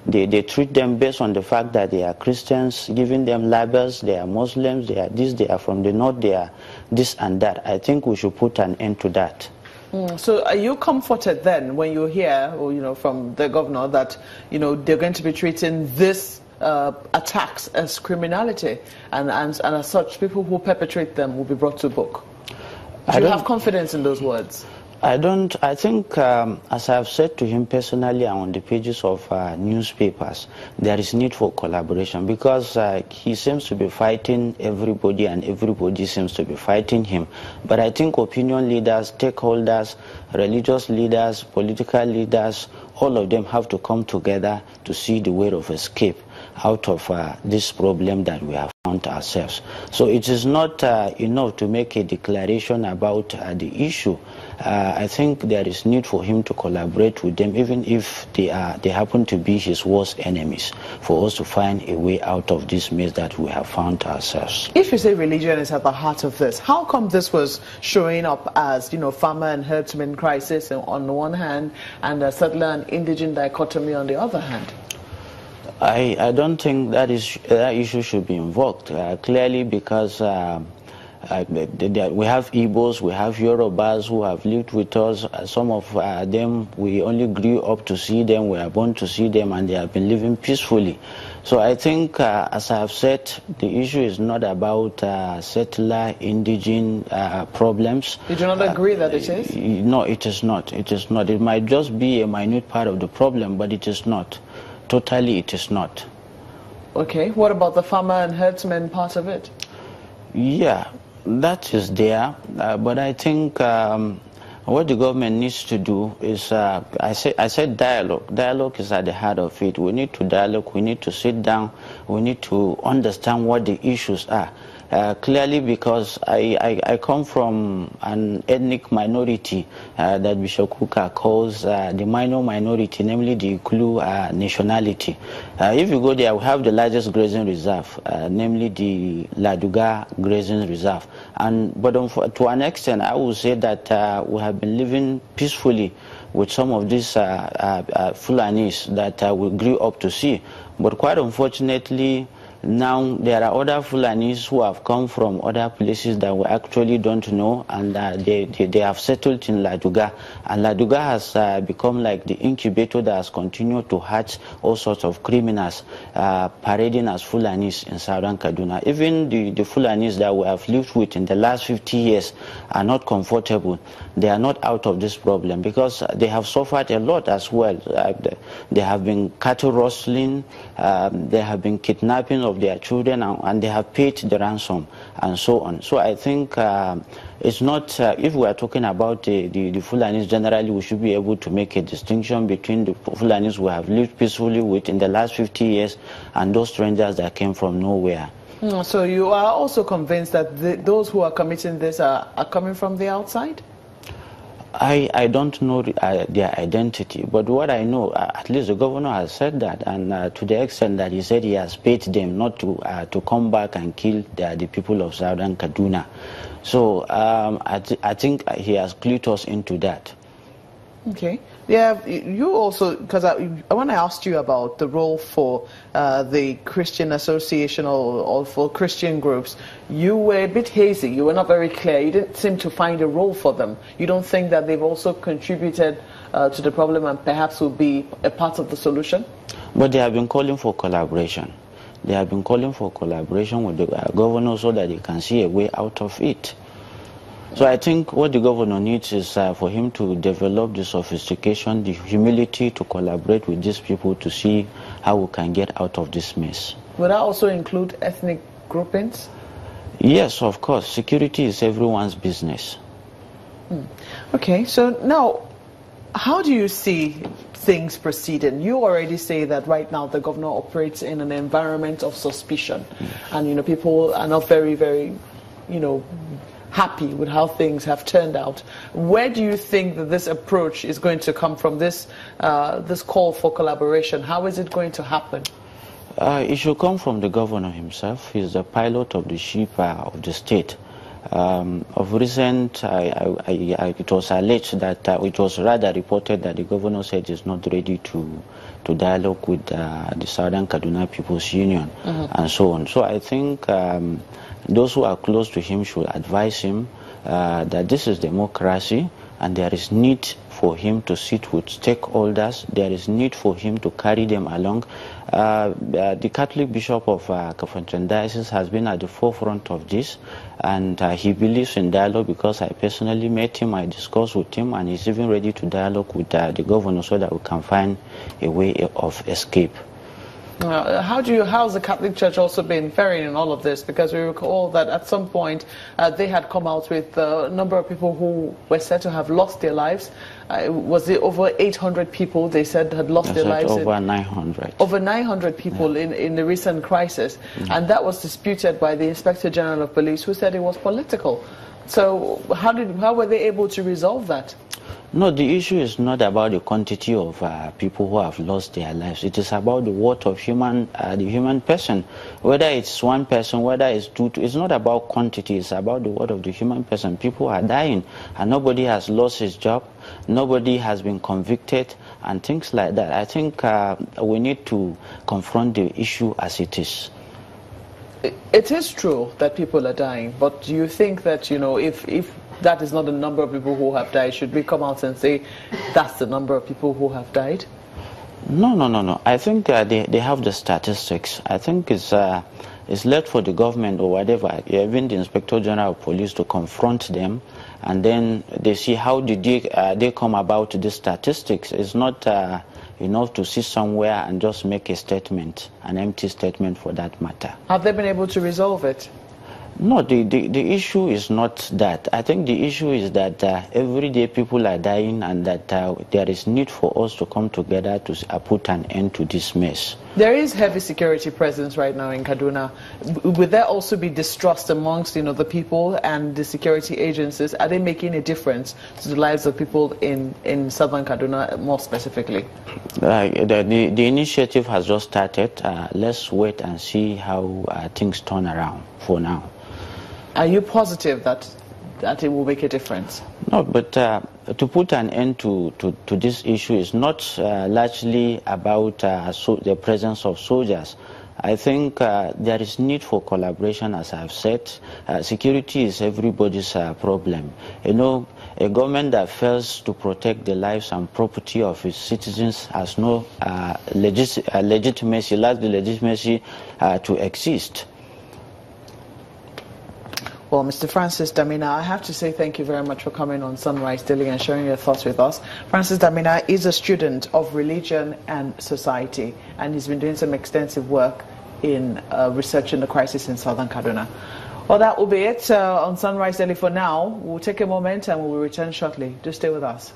They treat them based on the fact that they are Christians, giving them labels, they are Muslims, they are this, they are from the north, they are this and that. I think we should put an end to that. So are you comforted then when you hear, or, from the governor that, they're going to be treating this attacks as criminality, and as such, people who perpetrate them will be brought to book? Do you have confidence in those words? I don't. I think, as I have said to him personally and on the pages of newspapers, there is need for collaboration, because he seems to be fighting everybody and everybody seems to be fighting him. But I think opinion leaders, stakeholders, religious leaders, political leaders, all of them have to come together to see the way of escape out of this problem that we have found ourselves. So it is not enough to make a declaration about the issue. I think there is need for him to collaborate with them, even if they happen to be his worst enemies, for us to find a way out of this mess that we have found ourselves. If you say religion is at the heart of this, how come this was showing up as, farmer and herdsman crisis on the one hand, and a settler and indigent dichotomy on the other hand? I don't think that issue should be invoked, clearly, because we have Igbos, we have Yorubas who have lived with us. Some of them, we only grew up to see them, we are born to see them, and they have been living peacefully. So I think, as I have said, the issue is not about settler, indigent problems. You do not agree that it is? No, it is not. It is not. It might just be a minute part of the problem, but it is not. Totally, it is not. Okay. What about the farmer and herdsman part of it? Yeah, that is there. But I think what the government needs to do is, I said dialogue. Dialogue is at the heart of it. We need to dialogue. We need to sit down. We need to understand what the issues are. Clearly, because I come from an ethnic minority that Bishop Kuka calls the minor minority, namely the Kulu nationality. If you go there, we have the largest grazing reserve, namely the Laduga grazing reserve. But to an extent, I would say that we have been living peacefully with some of these Fulanis that we grew up to see. But quite unfortunately, now there are other Fulanis who have come from other places that we actually don't know, and they have settled in Laduga, and Laduga has become like the incubator that has continued to hatch all sorts of criminals parading as Fulanis in southern Kaduna. Even the Fulanis that we have lived with in the last 50 years are not comfortable. They are not out of this problem because they have suffered a lot as well. They have been cattle rustling, they have been kidnapping of their children, and they have paid the ransom and so on. So I think it's not, if we are talking about the Fulanis generally, we should be able to make a distinction between the Fulanis we have lived peacefully with in the last 50 years and those strangers that came from nowhere. So you are also convinced that those who are committing this are coming from the outside? I don't know their identity, but what I know, at least the governor has said that, and to the extent that he said he has paid them not to come back and kill the people of southern Kaduna. So I think he has clued us into that. Okay. Yeah, you also, because when I asked you about the role for the Christian association or for Christian groups, you were a bit hazy. You were not very clear. You didn't seem to find a role for them. You don't think that they've also contributed to the problem and perhaps will be a part of the solution? But they have been calling for collaboration. They have been calling for collaboration with the governor so that they can see a way out of it. So I think what the governor needs is for him to develop the sophistication, the humility to collaborate with these people to see how we can get out of this mess. Would that also include ethnic groupings? Yes, of course. Security is everyone's business. Okay, so now, how do you see things proceeding? You already say that right now the governor operates in an environment of suspicion, and people are not very, very, happy with how things have turned out. Where do you think that this approach is going to come from, this call for collaboration? How is it going to happen? It should come from the governor himself. He's the pilot of the ship of the state. Of recent, it was alleged that it was rather reported that the governor said he's not ready to dialogue with the Southern Kaduna People's Union and so on. So I think those who are close to him should advise him that this is democracy and there is need for him to sit with stakeholders. There is need for him to carry them along. The Catholic Bishop of Kafanchan Diocese has been at the forefront of this, and he believes in dialogue because I personally met him, I discussed with him, and he's even ready to dialogue with the governor so that we can find a way of escape. How's the Catholic Church also been faring in all of this? Because we recall that at some point they had come out with a number of people who were said to have lost their lives. Was it over 800 people they said had lost their lives? Over 900. Over 900 people in the recent crisis. And that was disputed by the Inspector General of Police, who said it was political. So how were they able to resolve that? No, the issue is not about the quantity of people who have lost their lives. It is about the worth of the human person. Whether it's one person, whether it's two, it's not about quantity. It's about the worth of the human person. People are dying, and nobody has lost his job. Nobody has been convicted, and things like that. I think we need to confront the issue as it is. It is true that people are dying, but do you think that, if that is not the number of people who have died, should we come out and say that's the number of people who have died? No. I think they have the statistics. I think it's left for the government or whatever, even the Inspector General of Police, to confront them, and then they see how did they come about the statistics. It's not enough to sit somewhere and just make a statement, an empty statement for that matter. Have they been able to resolve it? No, the issue is not that. I think the issue is that every day people are dying, and that there is need for us to come together to put an end to this mess. There is heavy security presence right now in Kaduna. Would there also be distrust amongst the people and the security agencies? Are they making a difference to the lives of people in southern Kaduna more specifically? The initiative has just started. Let's wait and see how things turn around for now. Are you positive that it will make a difference? No, but to put an end to this issue is not largely about the presence of soldiers. I think there is need for collaboration, as I've said. Security is everybody's problem. A government that fails to protect the lives and property of its citizens has no legitimacy, lacks the legitimacy to exist. Well, Mr. Francis Damina, I have to say thank you very much for coming on Sunrise Daily and sharing your thoughts with us. Francis Damina is a student of religion and society, and he's been doing some extensive work in researching the crisis in southern Kaduna. Well, that will be it on Sunrise Daily for now. We'll take a moment and we'll return shortly. Do stay with us.